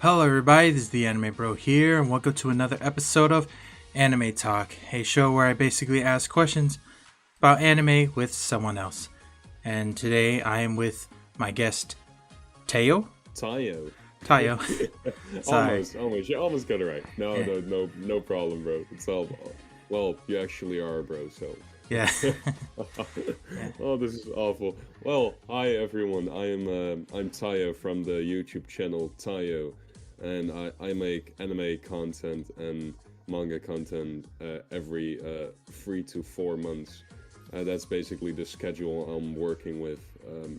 Hello, everybody. This is the Anime Bro here, and welcome to another episode of Anime Talk, a show where I basically ask questions about anime with someone else. And today I am with my guest, Taiyo. Taiyo. Taiyo. Sorry. almost. You almost got it right. No, Yeah. no problem, bro. It's all. Well, you actually are, bro. So. Yeah. Oh, this is awful. Well, hi everyone. I'm Taiyo from the YouTube channel Taiyo, and I make anime content and manga content every 3 to 4 months. That's basically the schedule I'm working with.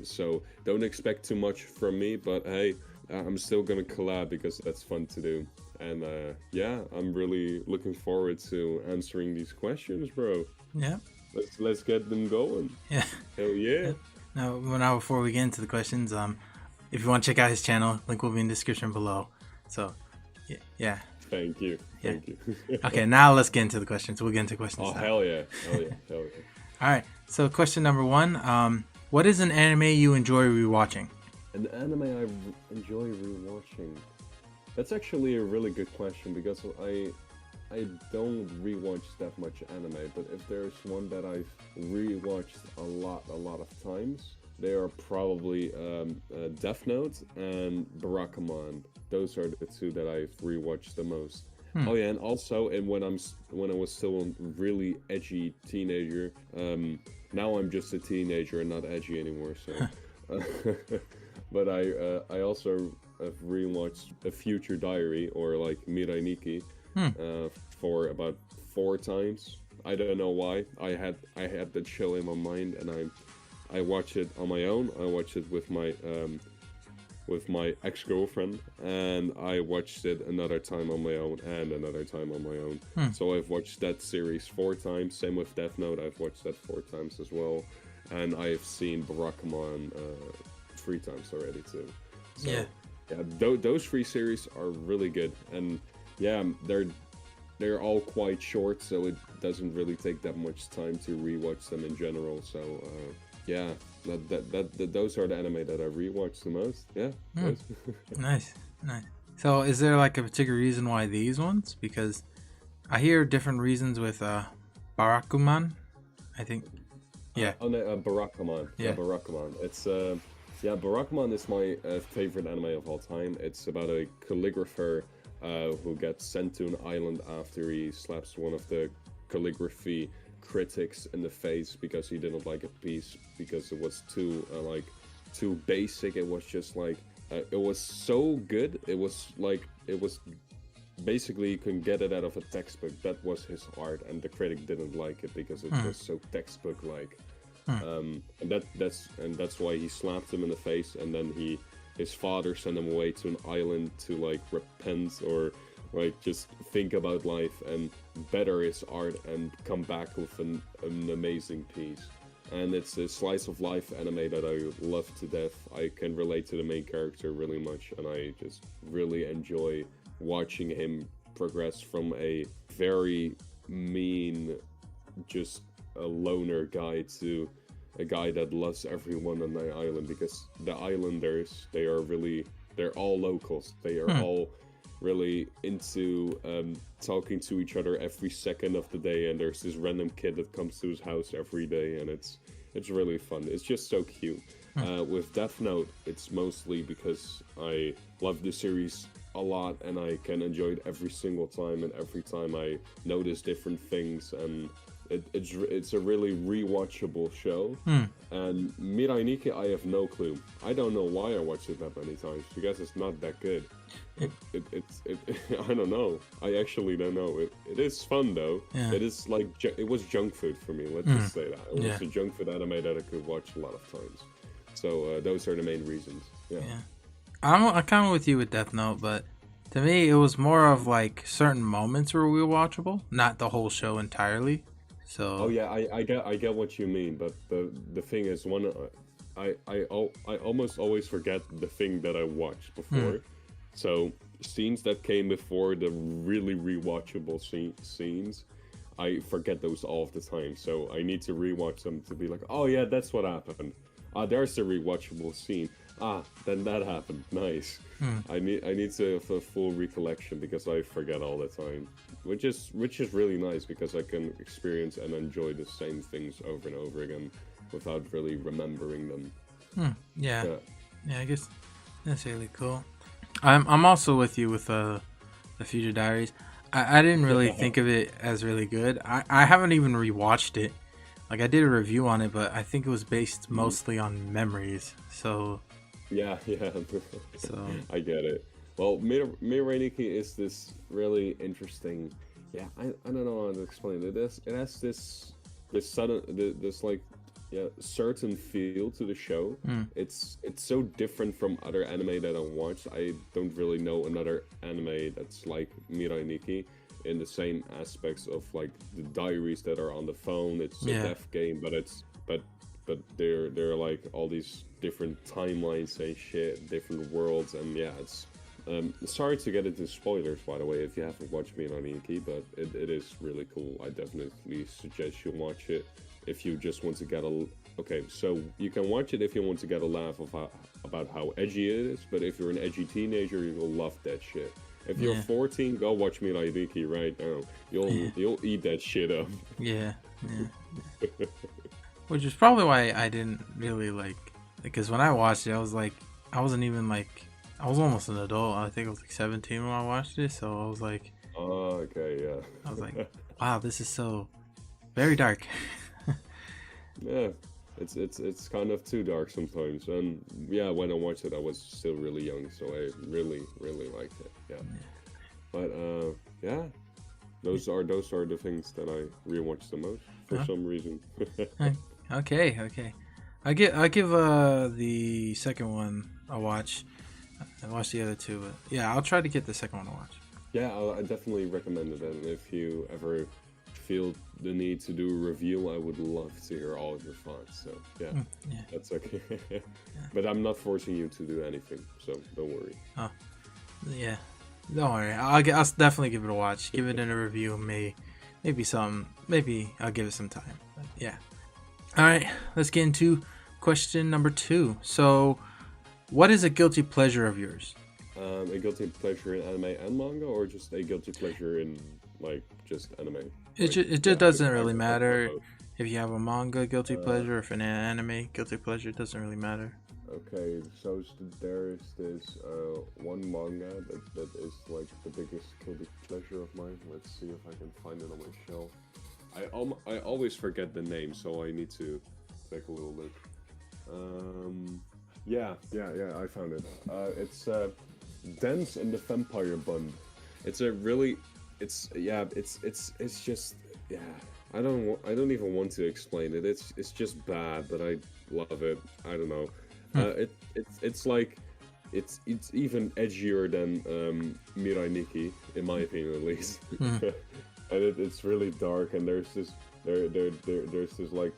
So don't expect too much from me, but hey, I'm still gonna collab because that's fun to do. And yeah, I'm really looking forward to answering these questions, bro. Yeah. Let's get them going. Yeah. Hell yeah. Now, before we get into the questions, if you want to check out his channel, link will be in the description below. So, yeah. Thank you. Thank you. Okay, now let's get into the questions. We'll get into questions Oh, now. hell yeah. Hell yeah. All right. So, question number one. What is an anime you enjoy rewatching? An anime I enjoy rewatching. That's actually a really good question because I don't rewatch that much anime, but if there's one that I've rewatched a lot of times, they are probably Death Note and Barakamon. Those are the two that I've rewatched the most. Oh yeah, and also, and when I was still a really edgy teenager, now I'm just a teenager and not edgy anymore. So, but I also have rewatched A Future Diary or like Mirai Nikki. For about 4 times. I don't know why. I had that show in my mind, and I watched it on my own. I watched it with my ex-girlfriend, and I watched it another time on my own and another time on my own. So I've watched that series 4 times. Same with Death Note. I've watched that 4 times as well, and I've seen Barakamon 3 times already too. So, Yeah. Those 3 series are really good, and yeah, they're all quite short, so it doesn't really take that much time to rewatch them in general. So yeah, those are the anime that I rewatch the most. Yeah. Nice. So, is there like a particular reason why these ones? Because I hear different reasons with Barakuman. I think. Yeah. Barakamon. Yeah. Barakamon. It's Barakamon is my favorite anime of all time. It's about a calligrapher who gets sent to an island after he slaps one of the calligraphy critics in the face because he didn't like a piece because it was too basic. It was just like it was so good. It was basically you can get it out of a textbook. That was his art, and the critic didn't like it because it was so textbook like. And that's why he slapped him in the face, and then his father sent him away to an island to like repent or like just think about life and better his art and come back with an amazing piece. And it's a slice of life anime that I love to death. I can relate to the main character really much, and I just really enjoy watching him progress from a very mean, just a loner guy to a guy that loves everyone on the island, because the islanders, they're all locals. They are all really into talking to each other every second of the day, and there's this random kid that comes to his house every day, and it's really fun. It's just so cute. With Death Note, it's mostly because I love the series a lot and I can enjoy it every single time, and every time I notice different things, and it's a really rewatchable show. And Mirai Nikki, I have no clue. I don't know why I watched it that many times, because it's not that good. It's I don't know. I actually don't know. It is fun though. Yeah. It is like it was junk food for me. Let's just say that it was a junk food anime that I could watch a lot of times. So those are the main reasons. Yeah. I'm kind of with you with Death Note, but to me, it was more of like certain moments were rewatchable, not the whole show entirely. So. Oh yeah, I get what you mean, but the thing is, I almost always forget the thing that I watched before. So scenes that came before the really rewatchable scenes, I forget those all of the time. So I need to rewatch them to be like, oh yeah, that's what happened. There's a rewatchable scene. then that happened. Nice. I need to have a full recollection because I forget all the time, which is really nice because I can experience and enjoy the same things over and over again without really remembering them. Yeah, I guess that's really cool. I'm also with you with the Future Diaries. I didn't really think of it as really good. I haven't even rewatched it. Like I did a review on it, but I think it was based mostly on memories. So yeah. So I get it. Well, Miraniki is this really interesting. Yeah, I don't know how to explain it. It has this sudden this like certain feel to the show. It's so different from other anime that I watch. I don't really know another anime that's like Mirai Nikki in the same aspects of like the diaries that are on the phone. It's a death game, but they're like all these different timelines and shit, different worlds, and it's sorry to get into spoilers, by the way, if you haven't watched Mirai Nikki, but it is really cool. I definitely suggest you watch it. If you just want to get so you can watch it if you want to get a laugh about how edgy it is, but if you're an edgy teenager, you will love that shit. If you're 14, go watch Mirai Nikki right now. You'll eat that shit up. Yeah. Which is probably why I didn't really because when I watched it, I was like, I wasn't even like, I was almost an adult. I think I was like 17 when I watched it, so I was like, oh, okay, yeah. I was like, wow, this is so very dark. Yeah, it's kind of too dark sometimes, and when I watched it, I was still really young, so I really liked it. Yeah. But those are the things that I rewatch the most for some reason. Okay. I give the second one a watch. I watched the other two, but I'll try to get the second one to watch. Yeah, I definitely recommend it, and if you ever feel the need to do a review, I would love to hear all of your thoughts. So that's okay. But I'm not forcing you to do anything, so don't worry. Oh, yeah, don't worry. I'll definitely give it a watch. Give it in a review. Maybe I'll give it some time. But yeah. All right, let's get into question number 2. So, what is a guilty pleasure of yours? A guilty pleasure in anime and manga, or just a guilty pleasure in like just anime? It just doesn't really matter if you have a manga guilty pleasure or if an anime guilty pleasure. It doesn't really matter. Okay, so there is this one manga that is like the biggest guilty pleasure of mine. Let's see if I can find it on my shelf. I always forget the name, so I need to take a little look. I found it. It's Dance in the Vampire Bund. It's a really, it's just I don't even want to explain it. It's just bad, but I love it. I don't know. It's like it's even edgier than Mirai Nikki, in my opinion at least. And it's really dark, and there's this like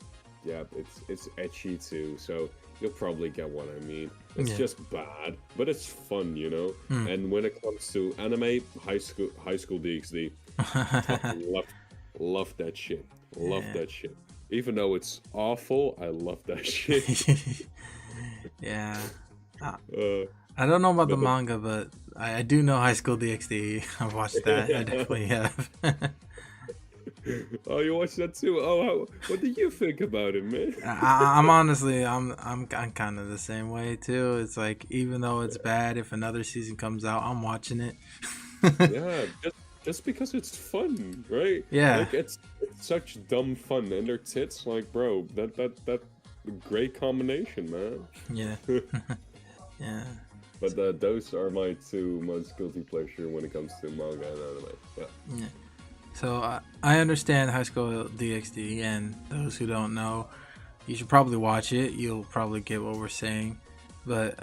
it's etchy too. So you'll probably get what I mean. It's just bad, but it's fun, you know. And when it comes to anime, high school DxD, love that shit. Love that shit. Even though it's awful, I love that shit. Yeah. I don't know about the manga, but I do know High School DxD. I've watched that. I definitely have. Oh, you watched that too? Oh, what do you think about it, man? I'm honestly, I'm kind of the same way too. It's like, even though it's bad, if another season comes out, I'm watching it. Yeah, just because it's fun, right? Yeah, like it's such dumb fun, and their tits, like, bro, that great combination, man. Yeah. Yeah. But those are my two most guilty pleasure when it comes to manga and anime. Yeah. So I understand High School DxD, and those who don't know, you should probably watch it. You'll probably get what we're saying, but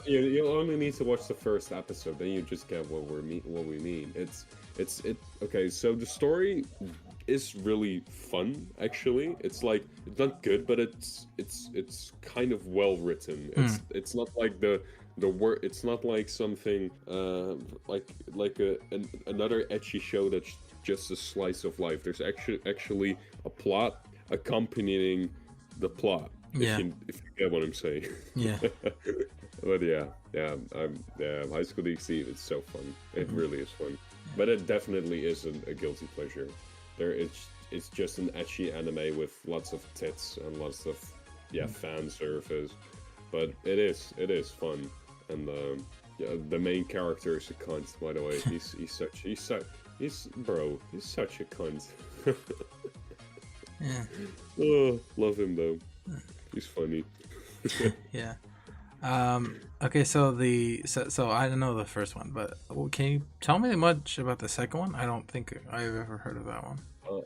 you only need to watch the first episode, then you just get what we mean. It's okay. So the story is really fun, actually. It's like, it's not good, but it's kind of well written. It's not like the word. It's not like something like another ecchi show that's just a slice of life. There's actually a plot accompanying the plot. Yeah. If you get what I'm saying. Yeah. But High School DxD. It's so fun. It Mhm. really is fun. But it definitely isn't a guilty pleasure. It's just an ecchi anime with lots of tits and lots of fan service. But it is fun. And the main character is a cunt. By the way, he's such a cunt. Yeah. Oh, love him though. He's funny. Yeah. Okay, so I don't know the first one, but can you tell me much about the second one? I don't think I've ever heard of that one. Uh,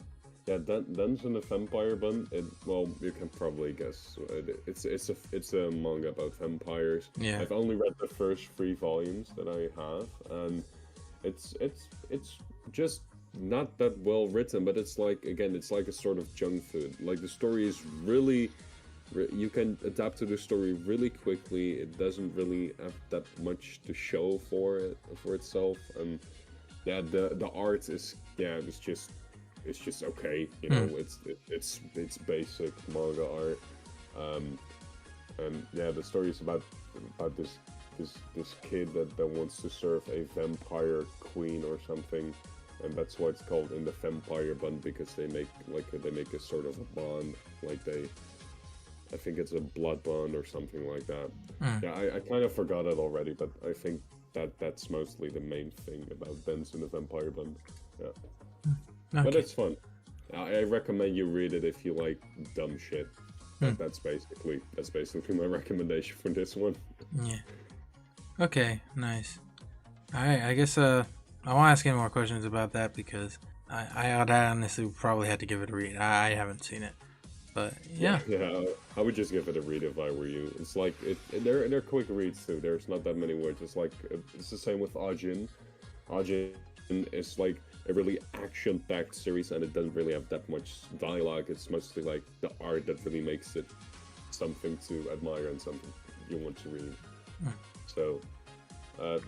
yeah, Dungeon the Vampire Bun. Well, you can probably guess. It's a manga about vampires. Yeah. I've only read the first 3 volumes that I have, and it's just not that well written. But it's like a sort of junk food. Like the story is really you can adapt to the story really quickly. It doesn't really have that much to show for itself, and the art is it's just okay. It's basic manga art, and the story is about this kid that wants to serve a vampire queen or something, and that's why it's called in the vampire bun, because they make a sort of a bond, like I think it's a blood bond or something like that. Yeah, I kind of forgot it already, but I think that's mostly the main thing about Benson the Vampire Bond. Yeah, but Okay. it's fun. I recommend you read it if you like dumb shit. That's basically my recommendation for this one. Yeah. Okay. Nice. All right. I guess I won't ask any more questions about that because I honestly probably had to give it a read. I haven't seen it, but yeah. Yeah, I would just give it a read if I were you. It's like they're quick reads too. There's not that many words. It's the same with Ajin. Ajin is like a really action-packed series, and it doesn't really have that much dialogue. It's mostly like the art that really makes it something to admire and something you want to read. So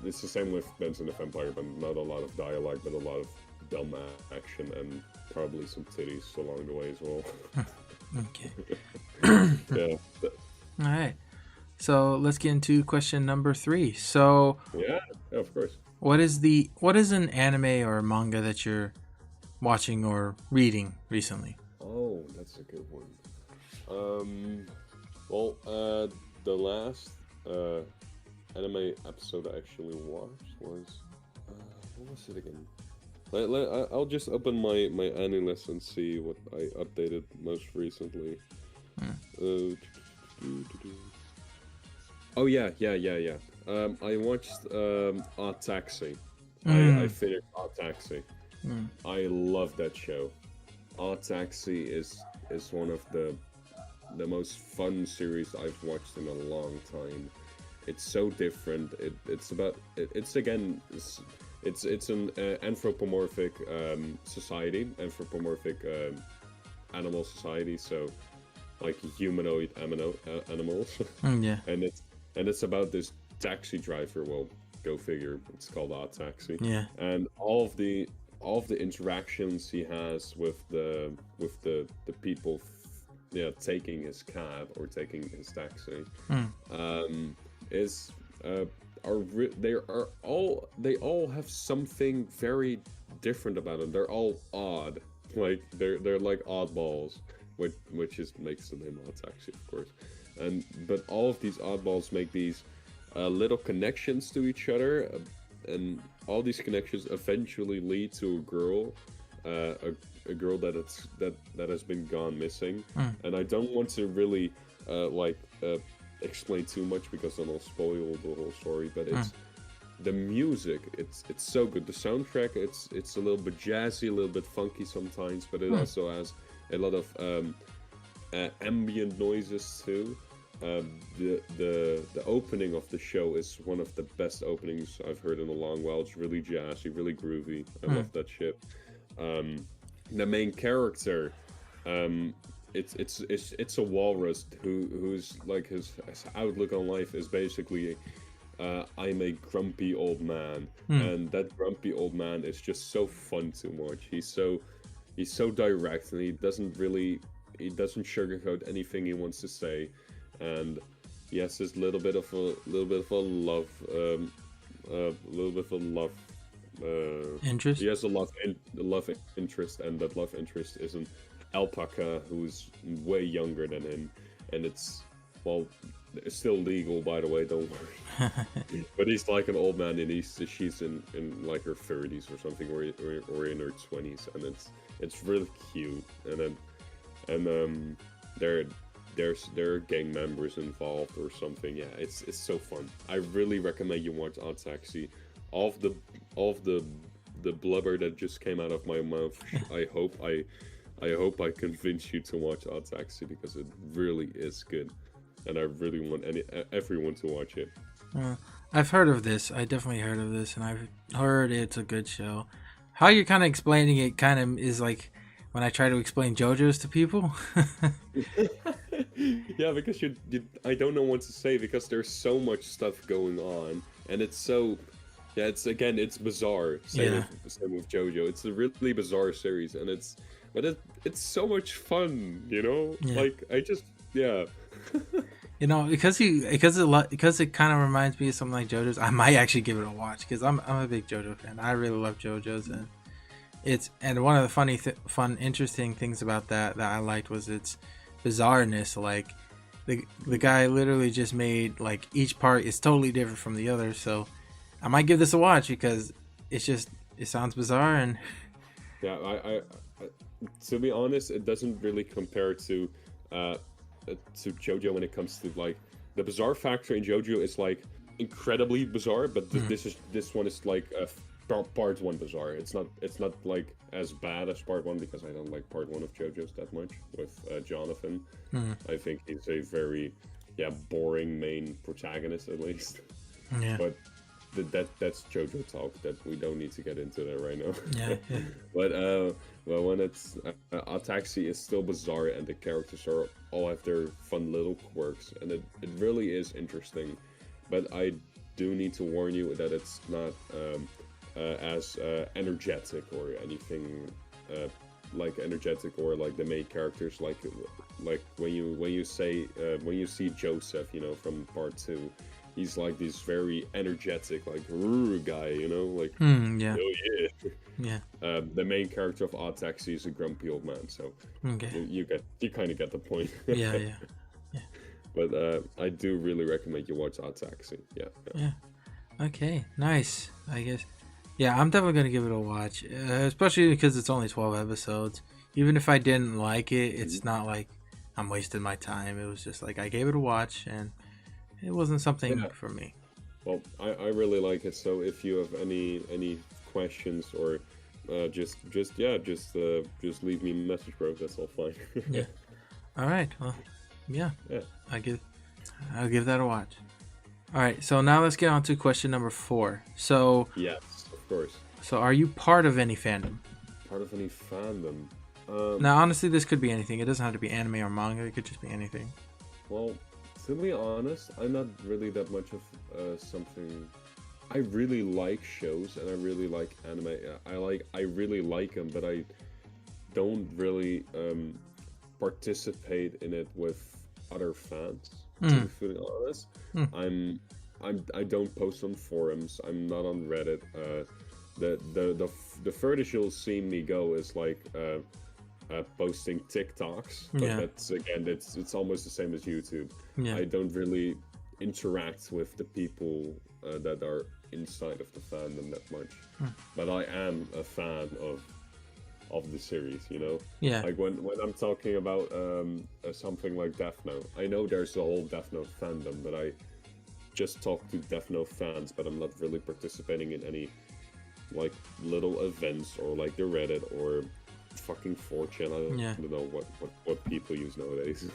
it's the same with Benson the Vampire, but not a lot of dialogue, but a lot of dumb action and probably some titties along the way as well. Okay. Yeah. All right. So let's get into question number 3. So Yeah, of course. what is an anime or manga that you're watching or reading recently? Oh, that's a good one. Well, the last anime episode I actually watched was what was it again? I'll just open my anime list and see what I updated most recently. Oh yeah. I watched Odd Taxi. I finished Odd Taxi. I love that show. Odd Taxi is one of the most fun series I've watched in a long time. It's so different. It's an anthropomorphic society, anthropomorphic animal society. So like humanoid animals, Yeah. and it's about this taxi driver. Well, go figure. It's called Odd Taxi. Yeah. And all of the interactions he has with the people, taking his cab or taking his taxi, is they all have something very different about them. They're all odd, like they're like oddballs, which makes the name Odd Taxi, of course. But all of these oddballs make these little connections to each other, and all these connections eventually lead to a girl, a girl that has been gone missing. And I don't want to really explain too much because then I'll spoil the whole story. But it's the music. It's so good. The soundtrack. It's a little bit jazzy, a little bit funky sometimes, but it also has a lot of ambient noises too. The opening of the show is one of the best openings I've heard in a long while. It's really jazzy, really groovy. I love that shit. The main character, it's a walrus who's like his outlook on life is basically, I'm a grumpy old man, and that grumpy old man is just so fun to watch. He's so direct, and he doesn't sugarcoat anything he wants to say, and he has this little bit of a love, Interest? he has a love interest, and that love interest is an alpaca who's way younger than him, and well, it's still legal, by the way, don't worry. But he's like an old man, and she's in like her 30s or something, or in her 20s, and it's really cute. And then there are gang members involved or something. Yeah, it's so fun. I really recommend you watch Odd Taxi. Of the blubber that just came out of my mouth, I hope I convince you to watch Odd Taxi, because it really is good, and I really want everyone to watch it. I've heard of this. I definitely heard of this, and I've heard it's a good show. How you're kind of explaining it kind of is like when I try to explain JoJo's to people. Yeah, because I don't know what to say, because there's so much stuff going on, and it's so, yeah, it's bizarre. Same with JoJo. It's a really bizarre series, and it's so much fun, you know? Yeah. Like, yeah. You know, because it kind of reminds me of something like JoJo's. I might actually give it a watch, because I'm a big JoJo fan. I really love JoJo's, and one of the fun, interesting things about that I liked was its bizarreness. Like the guy literally just made, like, each part is totally different from the other. So I might give this a watch, because it sounds bizarre. And yeah, I to be honest, it doesn't really compare to JoJo when it comes to, like, the bizarre factor in JoJo is like incredibly bizarre, but this one is like part one bizarre. It's not like as bad as part one, because I don't like part one of JoJo's that much with Jonathan. I think he's a very boring main protagonist, at least. yeah, But that's JoJo talk that we don't need to get into that right now. yeah. But when it's Odd Taxi is still bizarre, and the characters all have their fun little quirks, and it really is interesting. But I do need to warn you that it's not as energetic or anything like energetic, or like the main characters, like when you see Joseph, you know, from part 2. He's like this very energetic, like guy, you know, like yeah, oh yeah. yeah. The main character of Odd Taxi is a grumpy old man, so Okay. you kind of get the point. Yeah. But I do really recommend you watch Odd Taxi. Yeah. Okay, nice. I guess. Yeah, I'm definitely gonna give it a watch, especially because it's only 12 episodes. Even if I didn't like it, it's not like I'm wasting my time. It was just like I gave it a watch, and it wasn't something for me. Well, I really like it. So if you have any questions, or just leave me a message, bro. That's all fine. Yeah. All right. Well, yeah. I'll give that a watch. All right. So now let's get on to question number 4. So yes, of course. So are you part of any fandom? Part of any fandom? Now, honestly, this could be anything. It doesn't have to be anime or manga. It could just be anything. Well, to be honest, I'm not really that much of something. I really like shows, and I really like anime. I really like them, but I don't really participate in it with other fans. To be fully honest, I don't post on forums. I'm not on Reddit. The furthest you'll see me go is like posting TikToks, but it's almost the same as YouTube. I don't really interact with the people that are inside of the fandom that much, but I am a fan of the series, you know. Like when I'm talking about something like Death Note, I know there's a whole Death Note fandom, but I just talk to Death Note fans, but I'm not really participating in any like little events or like the Reddit or fucking 4chan. I don't know what people use nowadays.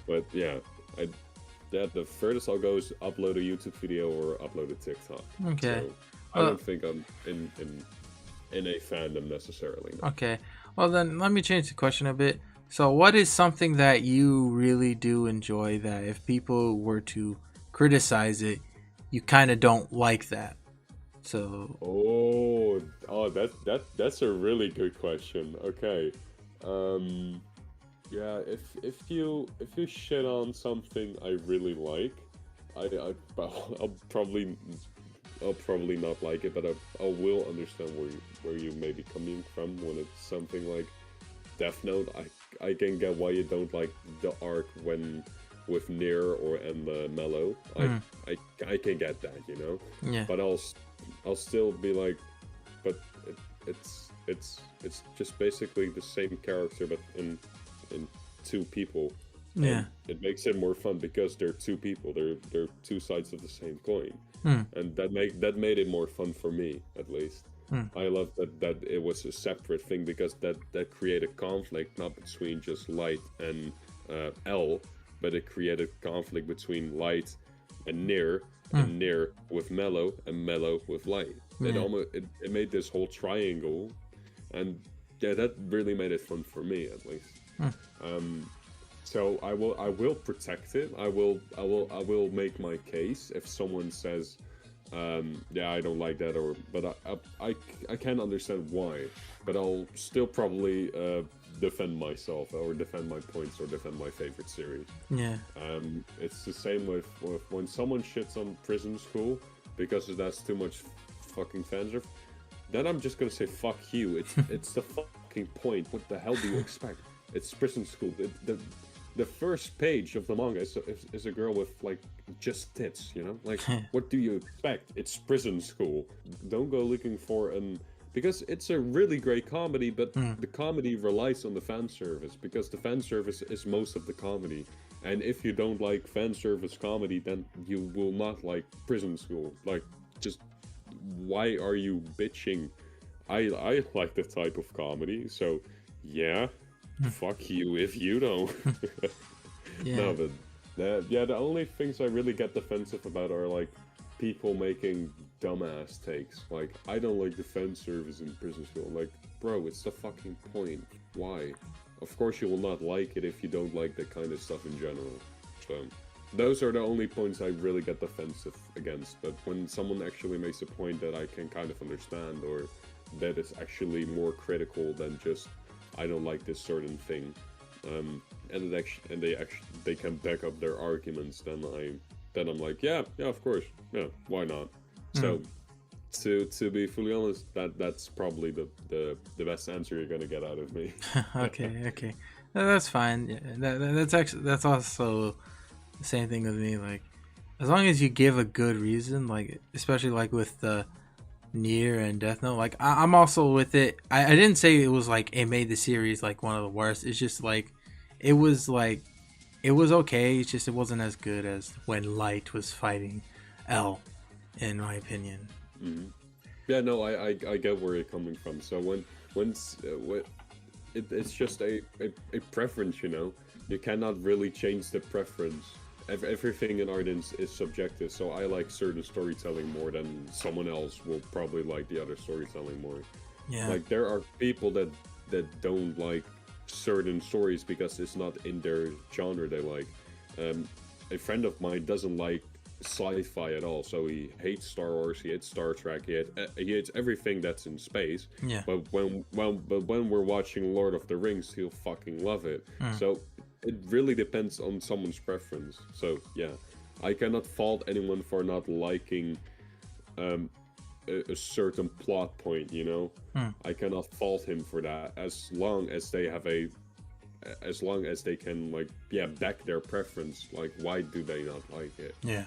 But the furthest I'll go is upload a YouTube video or upload a TikTok. Okay. So I don't think I'm in a fandom necessarily. No. Okay. Well, then let me change the question a bit. So what is something that you really do enjoy that if people were to criticize it, you kind of don't like that? So that's a really good question. Okay. Yeah, if you shit on something I really like, I'll probably not like it, but I will understand where you may be coming from when it's something like Death Note. I can get why you don't like the arc when with Nier or and Mellow. Mm. I can get that, you know. Yeah. But I'll still be like, but it's just basically the same character, but in two people. Yeah. And it makes it more fun because they're two people. They're two sides of the same coin, Mm. and that made it more fun for me, at least. Mm. I love that it was a separate thing because that created conflict not between just Light and L, but it created conflict between Light and Nier, and Nier with Mellow, and Mellow with Light. It Yeah. almost it made this whole triangle, and yeah, that really made it fun for me, at least. So I will protect it. I will make my case if someone says, yeah, I don't like that, but I can't understand why. But I'll still probably defend myself or defend my points or defend my favorite series. Yeah. It's the same with when someone shits on Prison School because that's too much fucking fanservice. Then I'm just gonna say fuck you. It's the fucking point. What the hell do you expect? It's Prison School. The first page of the manga is a girl with like just tits, you know? Like, what do you expect? It's Prison School. Don't go looking for because it's a really great comedy, but the comedy relies on the fan service because the fan service is most of the comedy. And if you don't like fan service comedy, then you will not like Prison School. Like, just why are you bitching? I like the type of comedy, so yeah. Fuck you if you don't. Yeah. No, but the only things I really get defensive about are like people making dumbass takes. Like, I don't like the fan service in Prison School. Like, bro, it's the fucking point. Why? Of course you will not like it if you don't like that kind of stuff in general. So those are the only points I really get defensive against. But when someone actually makes a point that I can kind of understand, or that is actually more critical than just I don't like this certain thing, and they can back up their arguments, then I'm like, yeah, of course, yeah, why not? So to be fully honest, that's probably the best answer you're gonna get out of me. Okay. That's fine. Yeah, that's also the same thing with me. Like, as long as you give a good reason, like especially like with the Nier and Death Note, like I'm also with it. I didn't say it was like it made the series like one of the worst. It's just like it was okay. It's just it wasn't as good as when Light was fighting L, in my opinion. Mm-hmm. Yeah, no, I get where you're coming from. So when it's just a preference, you know. You cannot really change the preference. Everything in art is subjective, so I like certain storytelling more than someone else will probably like the other storytelling more. Yeah. Like, there are people that don't like certain stories because it's not in their genre they like. A friend of mine doesn't like sci-fi at all, so he hates Star Wars, he hates Star Trek, he hates everything that's in space. Yeah. But when we're watching Lord of the Rings, he'll fucking love it. So it really depends on someone's preference. So yeah, I cannot fault anyone for not liking a certain plot point, you know. I cannot fault him for that as long as they can, like, yeah, back their preference. Like, why do they not like it? Yeah.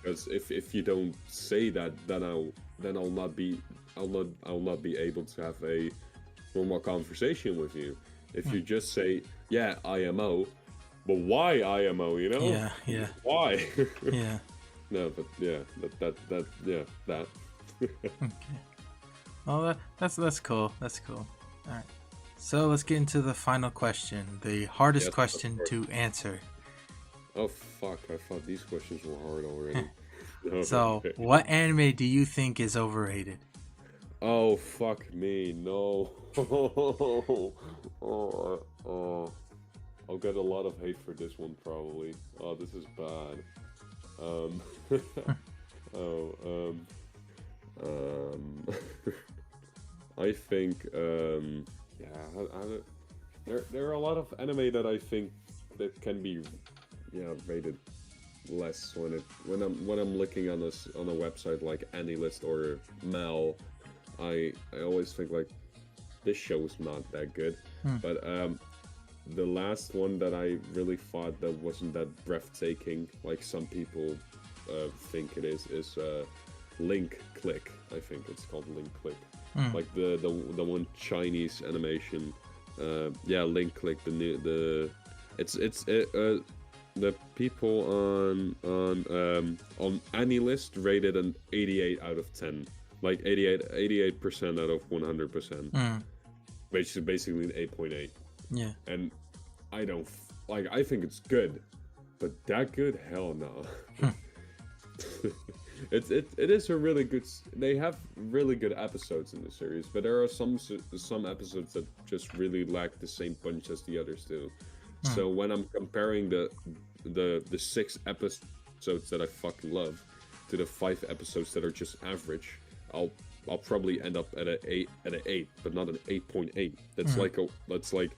Because if you don't say that, then I'll not be able to have a normal conversation with you. If you just say, yeah, IMO, but why IMO, you know? Yeah. Why? Yeah. No, but yeah, that. Okay. Well, that's cool. That's cool. All right. So let's get into the final question, the hardest question to answer. Oh fuck! I thought these questions were hard already. No, So, okay. what anime do you think is overrated? Oh fuck me! No. I'll get a lot of hate for this one probably. Oh, this is bad. I think, yeah, there are a lot of anime that I think that can be, rated less when I'm looking on on a website like AniList or Mal. I always think like this show is not that good, Hmm. but the last one that I really thought that wasn't that breathtaking, like some people think it is Link Click. I think it's called Link Click, Hmm. like the one Chinese animation. Link Click. The people on AniList rated an 88 out of 10, like 88% out of 100%, Hmm. which is basically an 8.8. Yeah. And I don't like. I think it's good, but that good? Hell no. It is a really good. They have really good episodes in the series, but there are some episodes that just really lack the same punch as the others do. Hmm. So when I'm comparing the 6 episodes that I fucking love to the 5 episodes that are just average, I'll probably end up at an 8, but not an 8.8. That's Hmm. like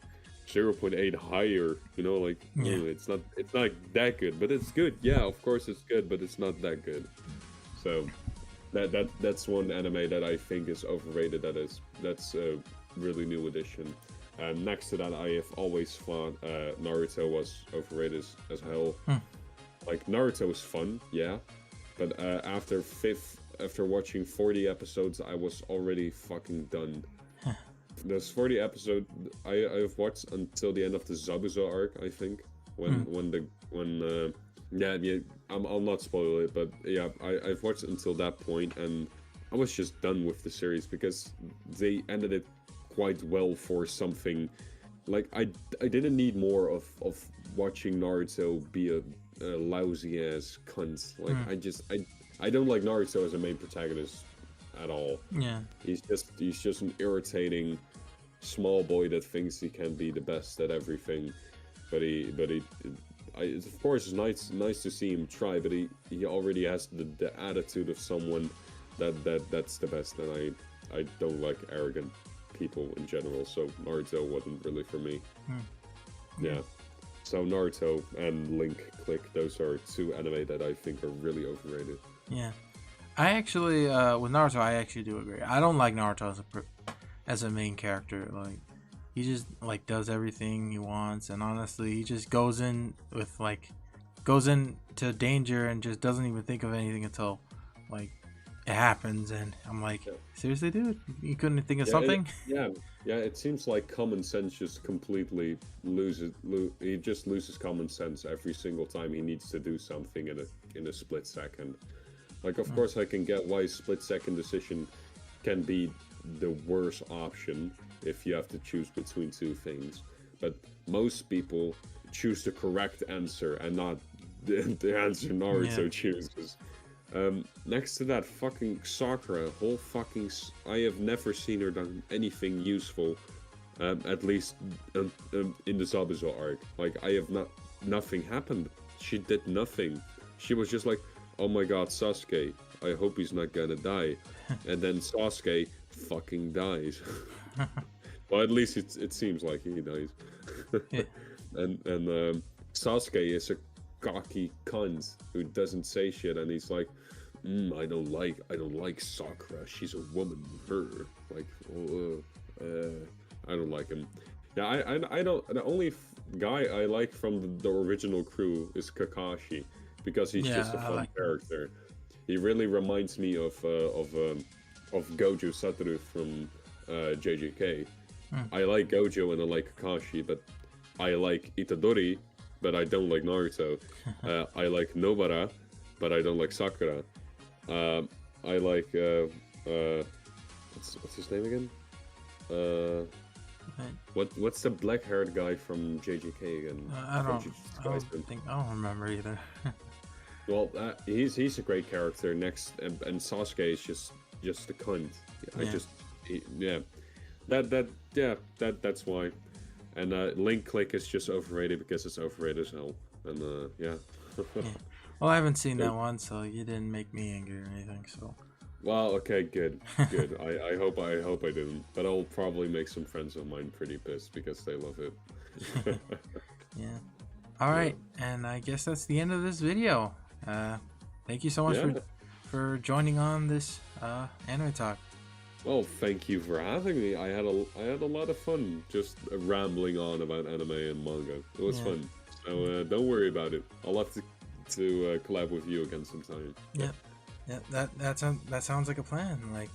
0.8 higher, like Yeah. it's not that good, but it's good. Yeah, of course it's good, but it's not that good. So that's one anime that I think is overrated. That's a really new addition. Next to that, I have always thought Naruto was overrated as hell. Hmm. Like Naruto was fun, yeah, but after watching 40 episodes, I was already fucking done. Those 40 episodes, I've watched until the end of the Zabuza arc, I think. I'll not spoil it, but yeah, I've watched until that point, and I was just done with the series because they ended it quite well for something. Like I didn't need more of watching Naruto be a lousy ass cunt. Like I don't like Naruto as a main protagonist at all. Yeah. He's just an irritating small boy that thinks he can be the best at everything, of course it's nice to see him try, but he already has the attitude of someone that's the best, and I don't like arrogant people in general. So Naruto wasn't really for me. Yeah. So Naruto and Link Click, those are 2 anime that I think are really overrated. Yeah. I actually, with Naruto, I actually do agree. I don't like Naruto as a main character. Like, he just like does everything he wants, and honestly, he just goes into danger and just doesn't even think of anything until like it happens. And I'm like, seriously, dude, you couldn't think of something? It seems like common sense just completely he just loses common sense every single time he needs to do something in a split second. Like, of course, I can get why split-second decision can be the worst option if you have to choose between 2 things. But most people choose the correct answer and not the answer Naruto chooses. Next to that, fucking Sakura, I have never seen her done anything useful, at least in the Zabuza arc. Like, nothing happened. She did nothing. She was just like, oh my god, Sasuke, I hope he's not gonna die. And then Sasuke fucking dies. Well, at least it seems like he dies. Yeah. And Sasuke is a cocky cunt who doesn't say shit, and he's like, I don't like Sakura. She's a woman. Her like, I don't like him. Yeah, I don't. The only guy I like from the original crew is Kakashi, because he's just a fun character. He really reminds me of Gojo Satoru from JJK. I like Gojo and I like Kakashi, but I like Itadori, but I don't like Naruto. I like Nobara, but I don't like Sakura. I like what's his name again? What's the black-haired guy from JJK again? I don't remember either. Well, he's a great character. Next, and Sasuke is just a cunt. That's why. And Link Click is just overrated because it's overrated as hell. And yeah. Well, I haven't seen that one, so you didn't make me angry or anything. So. Well, okay, good, good. I hope I didn't, but I'll probably make some friends of mine pretty pissed because they love it. Yeah. All right, and I guess that's the end of this video. Thank you so much for joining on this anime talk. Well, thank you for having me. I had a lot of fun just rambling on about anime and manga. It was fun. So don't worry about it. I'll have to collab with you again sometime. Yeah. Yeah, that sounds like a plan. Like,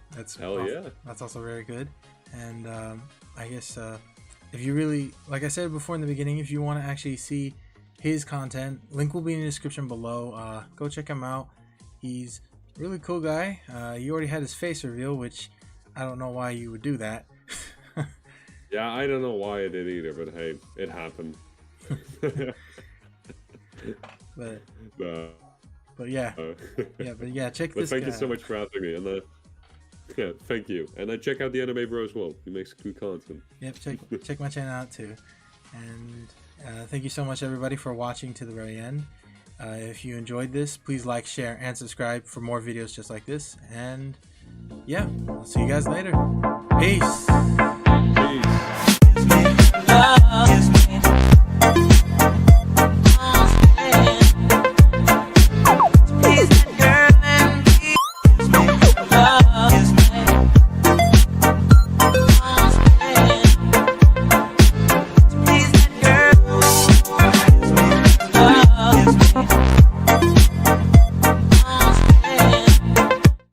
that's That's also very good. And I guess if you really, like I said before in the beginning, if you want to actually see his content, link will be in the description below. Go check him out. He's a really cool guy. He already had his face reveal, which I don't know why you would do that. Yeah, I don't know why I did either, but hey, it happened. But yeah, check this. Thank you so much for having me, and yeah, thank you. And check out the Anime Bro as well. He makes good content. Yep, check my channel out too. And thank you so much, everybody, for watching to the very end. If you enjoyed this, please like, share, and subscribe for more videos just like this. And yeah, I'll see you guys later. Peace.